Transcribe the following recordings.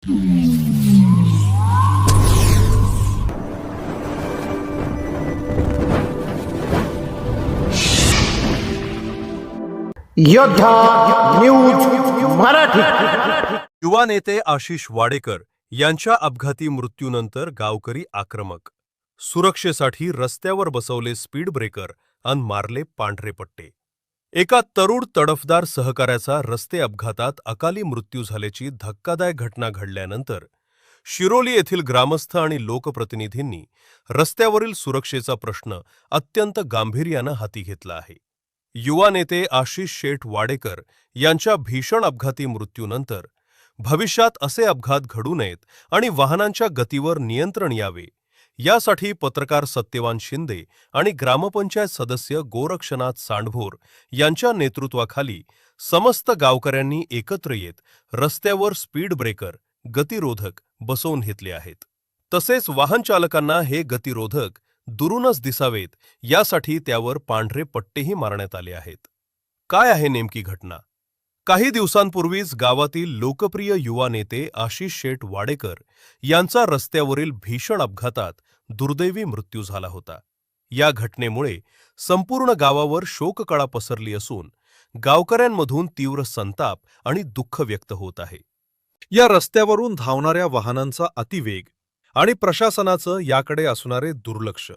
योद्धा न्यूज मराठी। युवा नेते आशिष वाडेकर यांच्या अपघाती मृत्यूनंतर गावकरी आक्रमक। सुरक्षेसाठी रस्त्यावर बसवले स्पीड ब्रेकर अन मारले पांढरे पट्टे। एका तरुण तडफदार सहकाऱ्याचा रस्ते अपघातात अकाली मृत्यू झाल्याची धक्कादायक घटना घडल्यानंतर शिरोली येथील ग्रामस्थ आणि लोकप्रतिनिधींनी रस्त्यावरील सुरक्षेचा प्रश्न अत्यंत गांभीर्याने हाती घेतला आहे। युवा नेते आशिष शेठ वाडेकर यांच्या भीषण अपघाती मृत्यूनंतर भविष्यात असे अपघात घडू नयेत आणि वाहनांच्या गतीवर नियंत्रण यावे यासाठी पत्रकार सत्यवान शिंदे आणि ग्रामपंचायत सदस्य गोरक्षनाथ सांडभोर यांच्या नेतृत्वाखाली समस्त गावकऱ्यांनी एकत्र येत रस्त्यावर स्पीड ब्रेकर गतिरोधक बसवून घेतले आहेत। तसेच वाहन चालकांना हे गतिरोधक दुरूनच दिसावेत यासाठी त्यावर पांढरे पट्टेही मारण्यात आले आहेत। काय आहे नेमकी घटना? काही दिवसांपूर्वीच गावातील लोकप्रिय युवा नेते आशिष शेठ वाडेकर यांचा रस्त्यावरील भीषण अपघातात दुर्दैवी मृत्यू झाला होता। या घटनेमुळे संपूर्ण गावावर शोककळा पसरली असून गावकऱ्यांमधून तीव्र संताप आणि दुःख व्यक्त होत आहे। या रस्त्यावरून धावणाऱ्या वाहनांचा अतिवेग आणि प्रशासनाचं याकडे असणारे दुर्लक्ष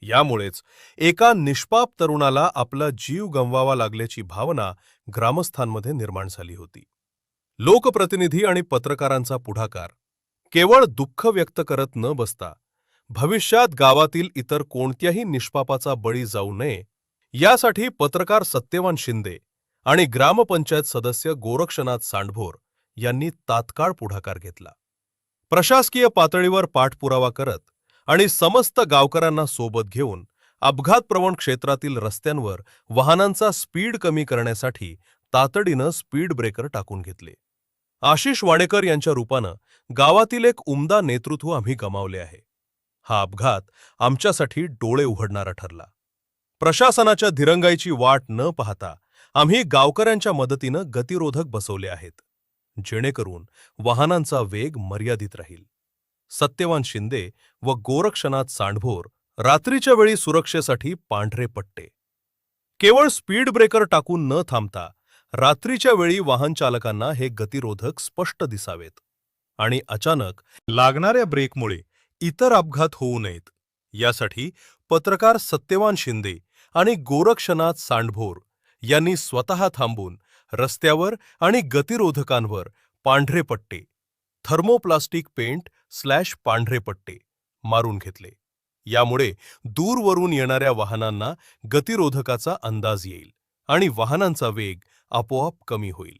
यामुळेच एका निष्पाप तरुणाला आपला जीव गमवावा लागल्याची भावना ग्रामस्थांमध्ये निर्माण झाली होती। लोकप्रतिनिधी आणि पत्रकारांचा पुढाकार केवळ दुःख व्यक्त करत न बसता भविष्यात गावातील इतर कोणत्याही निष्पापाचा बळी जाऊ नये यासाठी पत्रकार सत्यवान शिंदे आणि ग्रामपंचायत सदस्य गोरक्षनाथ सांडभोर यांनी तात्काळ पुढाकार घेतला। प्रशासकीय पातळीवर पाठपुरावा करत आणि समस्त गावकऱ्यांना सोबत घेऊन अपघातप्रवण क्षेत्रातील रस्त्यांवर वाहनांचा स्पीड कमी करण्यासाठी तातडीनं स्पीड ब्रेकर टाकून घेतले। आशिष वाडेकर यांच्या रूपानं गावातील एक उमदा नेतृत्व आम्ही गमावले आहे। हा अपघात आमच्यासाठी डोळे उघडणारा ठरला। प्रशासनाच्या दिरंगाईची वाट न पाहता आम्ही गावकऱ्यांच्या मदतीनं गतिरोधक बसवले आहेत, जेणेकरून वाहनांचा वेग मर्यादित राहील। सत्यवान शिंदे व गोरक्षनाथ सांडभोर रात्रीच्या वेळी सुरक्षेसाठी पांढरे पट्टे। केवळ स्पीड ब्रेकर टाकून न थांबता रात्रीच्या वेळी वाहन चालकांना हे गतिरोधक स्पष्ट दिसावेत आणि अचानक लागणाऱ्या ब्रेकमुळे इतर अपघात होऊ नयेत यासाठी पत्रकार सत्यवान शिंदे आणि गोरक्षनाथ सांडभोर यांनी स्वतः थांबून रस्त्यावर आणि गतिरोधकांवर पांढरे पट्टे थर्मोप्लास्टिक पेंट / पांढरे पट्टे मारून घेतले। यामुळे दूरवरून येणाऱ्या वाहनांना गतिरोधकाचा अंदाज येईल आणि वाहनांचा वेग आपोआप कमी होईल।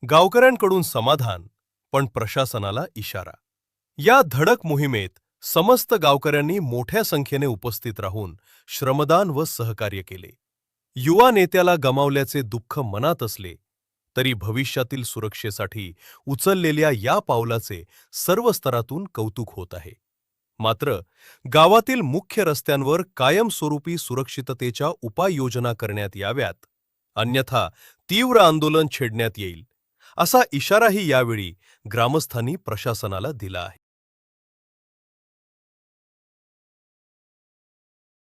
गावकऱ्यांकडून समाधान, पण प्रशासनाला इशारा। या धडक मोहिमेत समस्त गावकऱ्यांनी मोठ्या संख्येने उपस्थित राहून श्रमदान व सहकार्य केले। युवा नेत्याला गमावल्याचे दुःख मनात असले तरी भविष्यातील सुरक्षेसाठी उचललेल्या या पावलाचे सर्व स्तरातून कौतुक होत आहे। मात्र गावातील मुख्य रस्त्यांवर कायमस्वरूपी सुरक्षिततेच्या उपाययोजना करण्यात याव्यात, अन्यथा तीव्र आंदोलन छेडण्यात येईल असा इशाराही यावेळी ग्रामस्थांनी प्रशासनाला दिला आहे।